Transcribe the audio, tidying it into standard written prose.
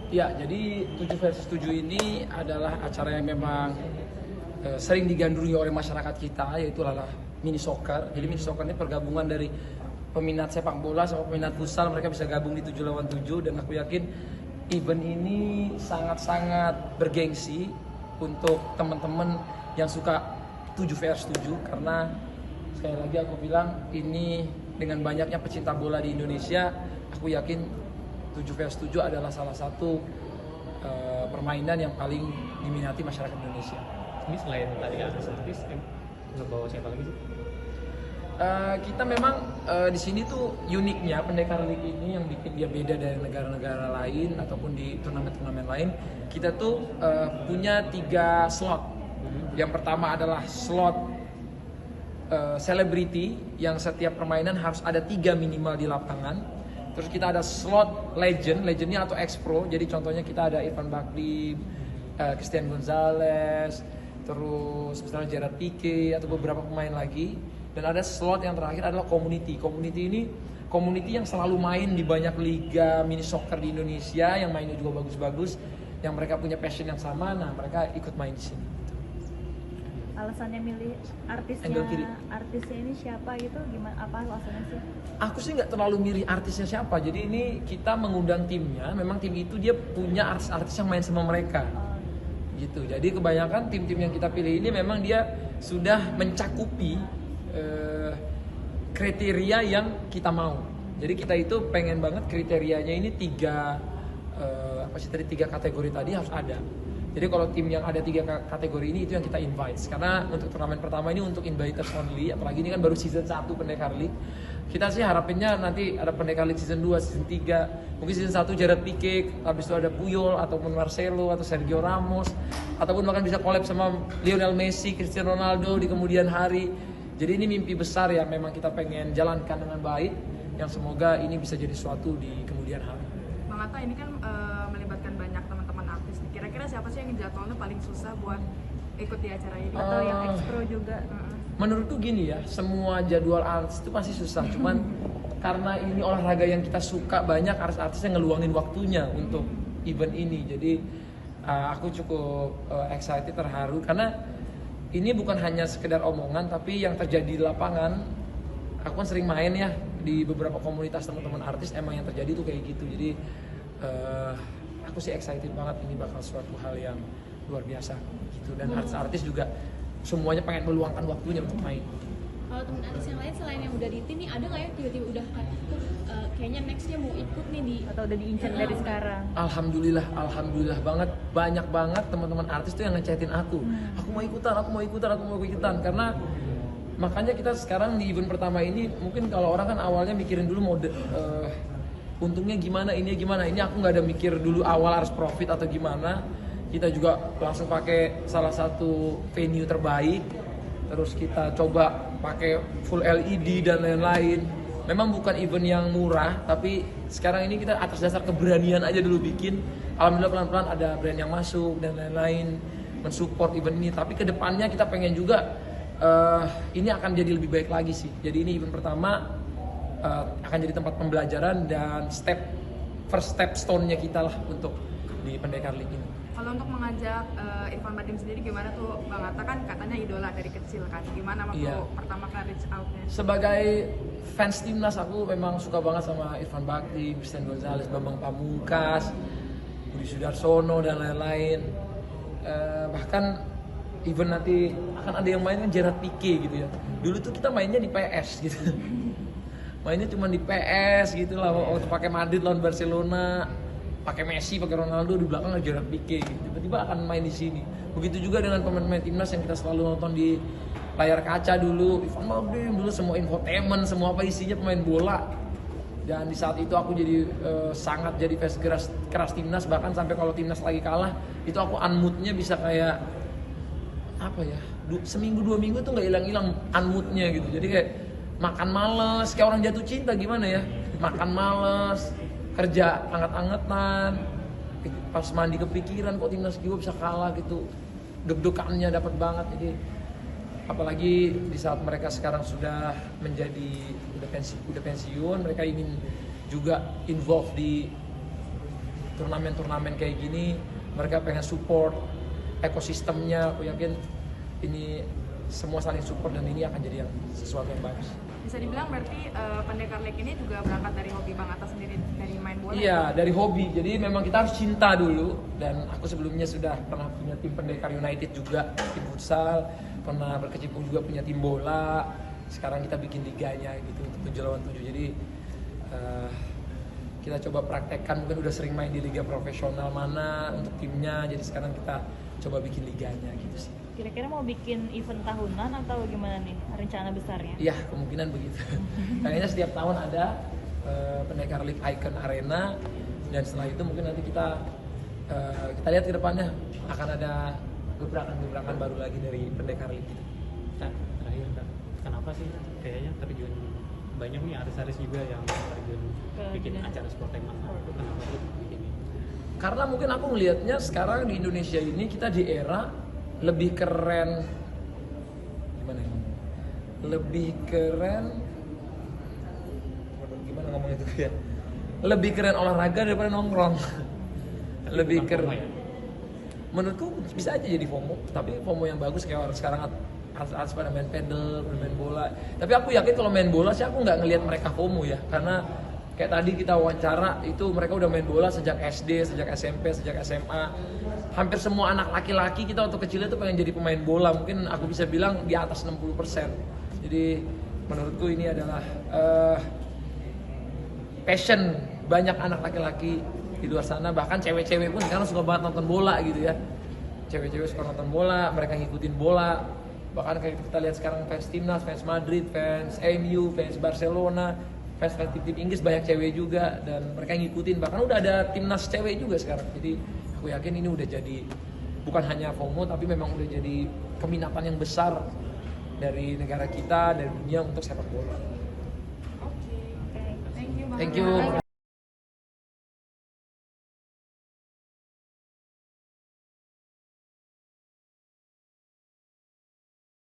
Ya, jadi 7 versus 7 ini adalah acara yang memang sering digandrungi oleh masyarakat kita, yaitu adalah mini soccer. Jadi mini soccer ini pergabungan dari peminat sepak bola sama peminat futsal, mereka bisa gabung di 7 lawan 7 dan aku yakin event ini sangat-sangat bergengsi untuk teman-teman yang suka 7 versus 7 karena sekali lagi aku bilang ini dengan banyaknya pecinta bola di Indonesia, aku yakin 7 vs 7 adalah salah satu permainan yang paling diminati masyarakat Indonesia. Ini selain tadi artis, ngebawa siapa lagi sih? Kita memang di sini tuh uniknya Pendekar League ini yang bikin dia beda dari negara-negara lain ataupun di turnamen-turnamen lain. Kita tuh punya 3 slot. Yang pertama adalah slot celebrity yang setiap permainan harus ada 3 minimal di lapangan. Terus kita ada slot legendnya atau ex-pro. Jadi contohnya kita ada Irfan Bakri, Christian Gonzalez, terus misalnya Gerard Pique atau beberapa pemain lagi. Dan ada slot yang terakhir adalah community. Community ini community yang selalu main di banyak liga mini soccer di Indonesia, yang mainnya juga bagus-bagus, yang mereka punya passion yang sama. Nah, mereka ikut main di sini. Alasannya milih artisnya ini siapa gitu, gimana, apa alasannya sih? Aku sih nggak terlalu milih artisnya siapa, jadi ini kita mengundang timnya, memang tim itu dia punya artis-artis yang main sama mereka gitu. Jadi kebanyakan tim-tim yang kita pilih ini memang dia sudah mencakupi kriteria yang kita mau. Jadi kita itu pengen banget kriterianya ini 3 kategori tadi harus ada. Jadi kalau tim yang ada 3 kategori ini itu yang kita invite. Karena untuk turnamen pertama ini untuk inviters only, apalagi ini kan baru season 1 Pendekar League. Kita sih harapinnya nanti ada Pendekar League season 2, season 3. Mungkin season 1 Gerard Pique, habis itu ada Puyol ataupun Marcelo atau Sergio Ramos, ataupun bahkan bisa collab sama Lionel Messi, Cristiano Ronaldo di kemudian hari. Jadi ini mimpi besar yang memang kita pengen jalankan dengan baik, yang semoga ini bisa jadi suatu di kemudian hari. Bang Atta, ini kan melibatkan banyak teman-teman artis. Kira-kira siapa sih yang jadwalnya paling susah buat ikut di acara ini? Atau yang ex-pro juga? Menurutku gini ya, semua jadwal artis itu pasti susah. Cuman karena ini olahraga yang kita suka, banyak artis-artis yang ngeluangin waktunya untuk event ini. Jadi aku cukup excited, terharu karena ini bukan hanya sekedar omongan, tapi yang terjadi di lapangan. Aku kan sering main ya di beberapa komunitas teman-teman artis, emang yang terjadi tuh kayak gitu. Jadi aku sih excited banget, ini bakal suatu hal yang luar biasa gitu. Dan artis-artis juga semuanya pengen meluangkan waktunya untuk main. Kalau teman artis yang lain selain yang udah di tim nih, ada nggak ya tiba-tiba udah kayaknya nextnya mau ikut nih di, atau udah diincar dari sekarang? Alhamdulillah banget, banyak banget teman-teman artis tuh yang ngechatin aku. Aku mau ikutan karena makanya kita sekarang di event pertama ini, mungkin kalau orang kan awalnya mikirin dulu mode untungnya gimana, ini aku nggak ada mikir dulu awal harus profit atau gimana. Kita juga langsung pakai salah satu venue terbaik, terus kita coba pakai full LED dan lain-lain. Memang bukan event yang murah, tapi sekarang ini kita atas dasar keberanian aja dulu bikin. Alhamdulillah pelan-pelan ada brand yang masuk dan lain-lain mensupport event ini. Tapi kedepannya kita pengen juga ini akan jadi lebih baik lagi sih. Jadi ini event pertama akan jadi tempat pembelajaran dan first step stone-nya kita lah untuk di Pendekar League ini. Kalau untuk mengajak Irfan Bahdim sendiri gimana tuh? Bang Atta kan katanya idola dari kecil kan. Gimana waktu pertama kali reach out-nya? Sebagai fans timnas, aku memang suka banget sama Irfan Bahdim, Christian Gonzalez, Bambang Pamungkas, Budi Sudarsono dan lain-lain. Bahkan even nanti akan ada yang main kan Gerard Pique gitu ya. Dulu tuh kita mainnya di PS gitu. Mainnya cuma di PS gitu lah, waktu pakai Madrid lawan Barcelona, pakai Messi, pakai Ronaldo, di belakang ada Gerard Pique gitu. Tiba-tiba akan main di sini. Begitu juga dengan pemain-pemain timnas yang kita selalu nonton di layar kaca dulu, Irfan Bahdim dulu, semua infotainment, semua apa isinya pemain bola. Dan di saat itu aku jadi sangat jadi fans keras timnas, bahkan sampai kalau timnas lagi kalah, itu aku unmood-nya bisa kayak apa ya, seminggu 2 minggu tuh nggak hilang-hilang unmood-nya gitu. Jadi kayak makan males, kayak orang jatuh cinta gimana ya, makan males, kerja anget-angetan, pas mandi kepikiran kok timnas gue bisa kalah gitu, deg-degannya dapat banget. Jadi apalagi di saat mereka sekarang sudah udah pensiun, mereka ingin juga involve di turnamen-turnamen kayak gini, mereka pengen support ekosistemnya. Aku yakin ini semua saling support dan ini akan jadi yang sesuatu yang bagus. Bisa dibilang berarti Pendekar League ini juga berangkat dari hobi Bang Atta sendiri, dari main bola? Iya, dari hobi. Jadi memang kita harus cinta dulu. Dan aku sebelumnya sudah pernah punya tim Pendekar United juga, tim futsal, pernah berkecimpung juga punya tim bola. Sekarang kita bikin liganya gitu untuk 7 lawan 7. Jadi kita coba praktekkan, mungkin udah sering main di liga profesional mana untuk timnya. Jadi sekarang kita coba bikin liganya gitu sih. Kira-kira mau bikin event tahunan atau gimana nih rencana besarnya? Iya, kemungkinan begitu. Kayaknya setiap tahun ada Pendekar League Icon Arena, dan setelah itu mungkin nanti kita lihat ke depannya akan ada gebrakan-gebrakan baru lagi dari Pendekar League. Nah, terakhir Kak, kenapa sih kayaknya terjun banyak nih artis-artis juga yang terjun bikin acara sporteman? Itu kenapa sih bikin ini? Karena mungkin aku ngelihatnya sekarang di Indonesia ini kita di era lebih keren, gimana ya? Lebih keren, gimana ngomong itu ya? Lebih keren olahraga daripada nongkrong. Lebih keren. Ya? Menurutku bisa aja jadi FOMO, tapi FOMO yang bagus kayak orang sekarang harus pada main pedal, main bola. Tapi aku yakin kalau main bola sih aku nggak ngelihat mereka FOMO ya, karena kayak tadi kita wawancara itu mereka udah main bola sejak SD, sejak SMP, sejak SMA. Hampir semua anak laki-laki kita waktu kecilnya tuh pengen jadi pemain bola. Mungkin aku bisa bilang di atas 60%. Jadi menurutku ini adalah passion banyak anak laki-laki di luar sana. Bahkan cewek-cewek pun sekarang suka banget nonton bola gitu ya. Cewek-cewek suka nonton bola, mereka ngikutin bola. Bahkan kayak kita lihat sekarang fans Timnas, fans Madrid, fans MU, fans Barcelona, fans tim Inggris banyak cewek juga, dan mereka ngikutin. Bahkan udah ada timnas cewek juga sekarang. Jadi aku yakin ini udah jadi bukan hanya FOMO, tapi memang udah jadi keminatan yang besar dari negara kita, dari dunia untuk sepak bola. Oke. Thank you Bang Thank Atta. you.